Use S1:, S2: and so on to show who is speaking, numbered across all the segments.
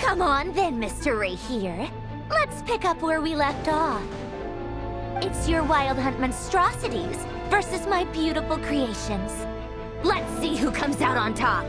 S1: Come on then, Mr. Ray here. Let's pick up where we left off. It's your Wild Hunt monstrosities versus my beautiful creations. Let's see who comes out on top.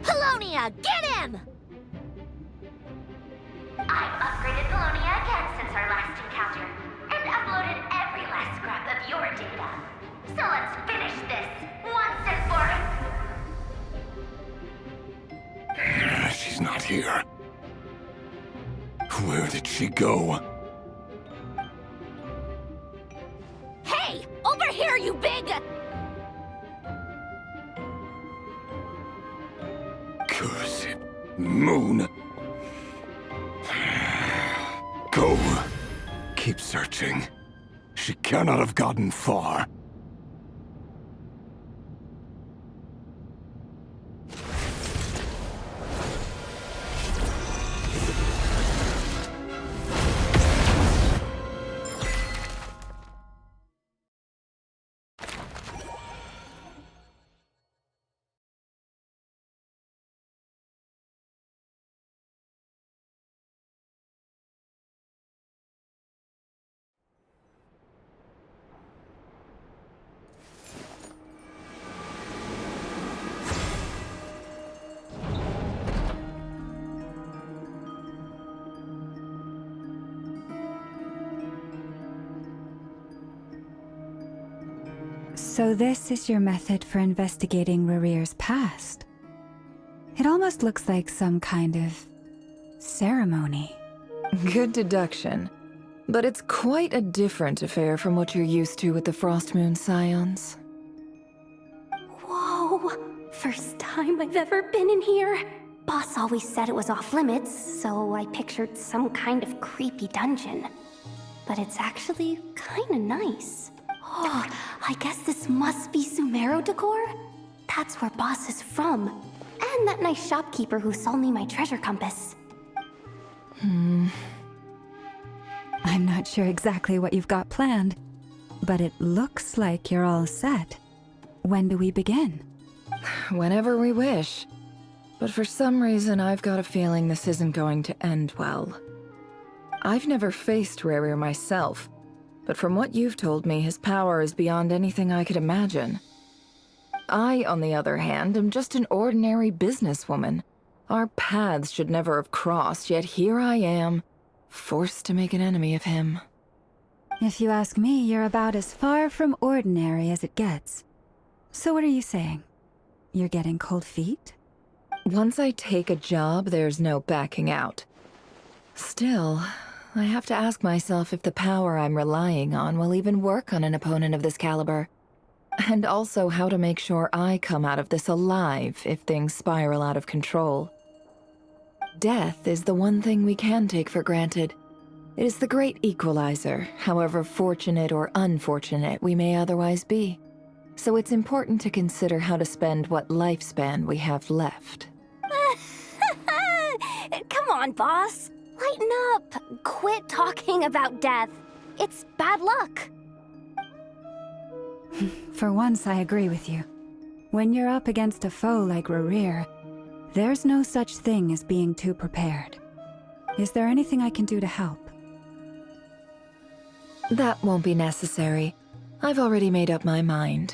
S1: Polonia, get him!
S2: I've upgraded Polonia again since our last encounter, and uploaded every last scrap of your data. So let's finish this
S3: here. Where did she go?
S1: Hey! Over here, you big...
S3: Cursed moon. Go. Keep searching. She cannot have gotten far.
S4: So this is your method for investigating Rarir's past. It almost looks like some kind of ceremony.
S5: Good deduction. But it's quite a different affair from what you're used to with the Frost Moon Scions.
S6: Whoa! First time I've ever been in here. Boss always said it was off limits, so I pictured some kind of creepy dungeon. But it's actually kinda nice. Oh, I guess this must be Sumero decor? That's where Boss is from. And that nice shopkeeper who sold me my treasure compass.
S4: I'm not sure exactly what you've got planned, but it looks like you're all set. When do we begin?
S5: Whenever we wish. But for some reason, I've got a feeling this isn't going to end well. I've never faced Rarir myself, but from what you've told me, his power is beyond anything I could imagine. I, on the other hand, am just an ordinary businesswoman. Our paths should never have crossed, yet here I am, forced to make an enemy of him.
S4: If you ask me, you're about as far from ordinary as it gets. So what are you saying? You're getting cold feet?
S5: Once I take a job, there's no backing out. Still, I have to ask myself if the power I'm relying on will even work on an opponent of this caliber. And also how to make sure I come out of this alive if things spiral out of control. Death is the one thing we can take for granted. It is the great equalizer, however fortunate or unfortunate we may otherwise be. So it's important to consider how to spend what lifespan we have left.
S6: Come on, boss. Lighten up. Quit talking about death. It's bad luck.
S4: For once, I agree with you. When you're up against a foe like Rarir, there's no such thing as being too prepared. Is there anything I can do to help?
S5: That won't be necessary. I've already made up my mind.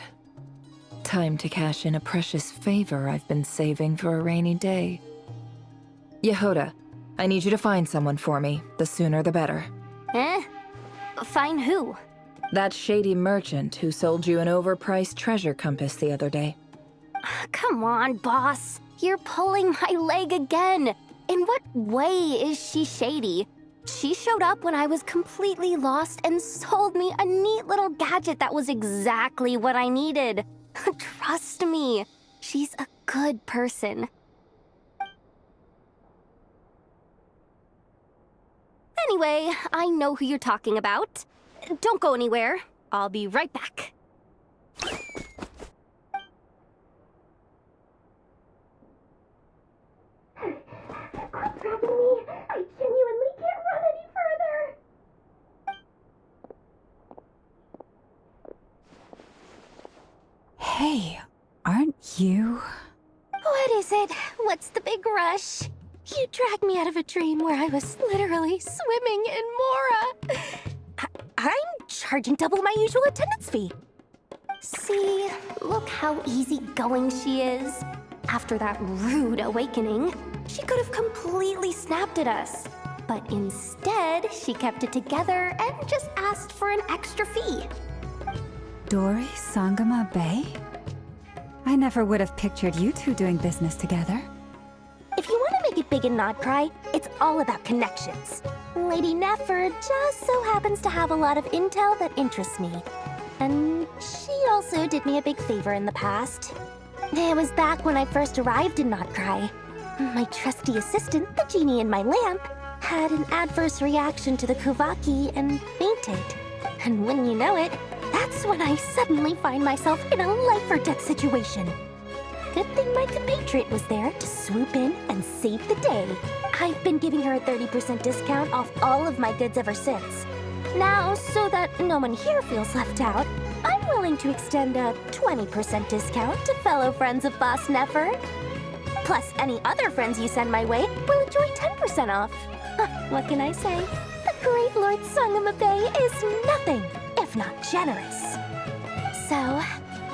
S5: Time to cash in a precious favor I've been saving for a rainy day. Yehoda, I need you to find someone for me. The sooner the better.
S6: Eh? Find who?
S5: That shady merchant who sold you an overpriced treasure compass the other day.
S6: Come on, boss. You're pulling my leg again. In what way is she shady? She showed up when I was completely lost and sold me a neat little gadget that was exactly what I needed. Trust me, she's a good person. Anyway, I know who you're talking about. Don't go anywhere. I'll be right back. Quit grabbing me. I genuinely can't run any further.
S4: Hey, aren't you?
S6: What is it? What's the big rush? You dragged me out of a dream where I was literally swimming in Mora. I'm charging double my usual attendance fee. See, look how easygoing she is. After that rude awakening, she could have completely snapped at us. But instead, she kept it together and just asked for an extra fee.
S4: Dori Sangama Bay? I never would have pictured you two doing business together.
S6: If you want to make it get big and not cry, it's all about connections. Lady Nefer just so happens to have a lot of intel that interests me. And she also did me a big favor in the past. It was back when I first arrived in Not Cry. My trusty assistant, the genie in my lamp, had an adverse reaction to the Kuvaki and fainted. And when you know it, that's when I suddenly find myself in a life-or-death situation. Good thing my compatriot was there to swoop in and save the day. I've been giving her a 30% discount off all of my goods ever since. Now, so that no one here feels left out, I'm willing to extend a 20% discount to fellow friends of Boss Nefer. Plus, any other friends you send my way will enjoy 10% off. What can I say? The great Lord Sangamabe is nothing if not generous. So,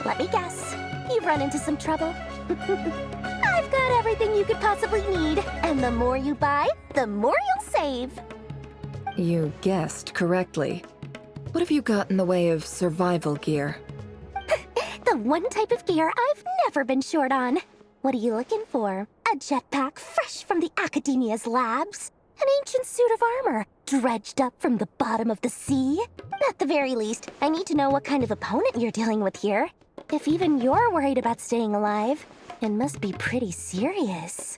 S6: let me guess. You've run into some trouble? I've got everything you could possibly need, and the more you buy, the more you'll save.
S5: You guessed correctly. What have you got in the way of survival gear?
S6: The one type of gear I've never been short on. What are you looking for? A jetpack fresh from the Academia's labs? An ancient suit of armor dredged up from the bottom of the sea? At the very least, I need to know what kind of opponent you're dealing with here. If even you're worried about staying alive, it must be pretty serious.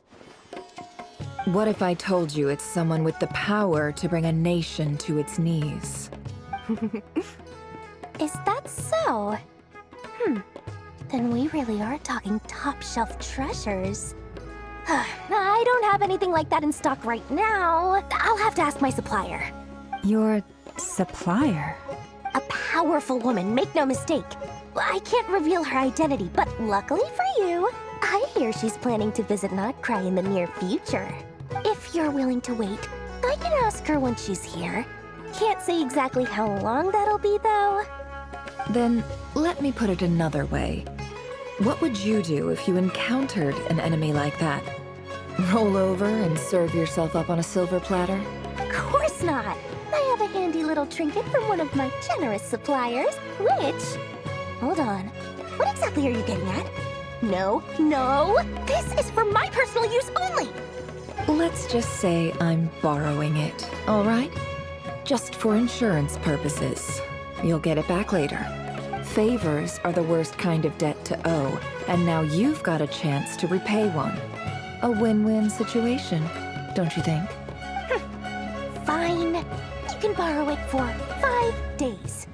S5: What if I told you it's someone with the power to bring a nation to its knees?
S6: Is that so? Then we really are talking top-shelf treasures. I don't have anything like that in stock right now. I'll have to ask my supplier.
S4: Your supplier?
S6: A powerful woman, make no mistake. I can't reveal her identity, but luckily for you, I hear she's planning to visit Not Cry in the near future. If you're willing to wait, I can ask her when she's here. Can't say exactly how long that'll be, though.
S5: Then, let me put it another way. What would you do if you encountered an enemy like that? Roll over and serve yourself up on a silver platter?
S6: Of course not! I have a handy little trinket from one of my generous suppliers, which... Hold on. What exactly are you getting at? No, no! This is for my personal use only!
S5: Let's just say I'm borrowing it, all right? Just for insurance purposes. You'll get it back later. Favors are the worst kind of debt to owe, and now you've got a chance to repay one. A win-win situation, don't you think?
S6: Fine. You can borrow it for 5 days.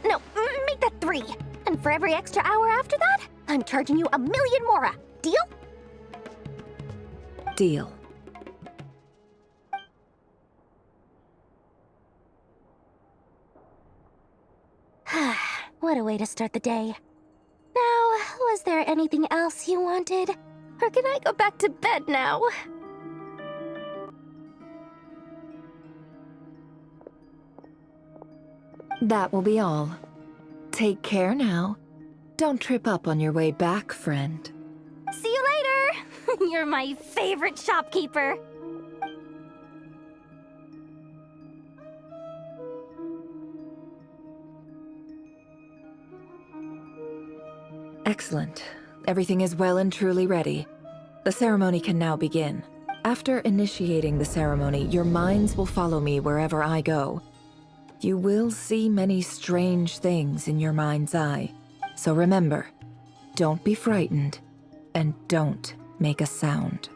S6: No, make that 3. And for every extra hour after that, I'm charging you 1,000,000 mora. Deal?
S5: Deal.
S6: What a way to start the day. Now, was there anything else you wanted? Or can I go back to bed now?
S5: That will be all. Take care now. Don't trip up on your way back, friend.
S6: See you later! You're my favorite shopkeeper.
S5: Excellent. Everything is well and truly ready. The ceremony can now begin. After initiating the ceremony, your minds will follow me wherever I go. You will see many strange things in your mind's eye. So remember, don't be frightened, and don't make a sound.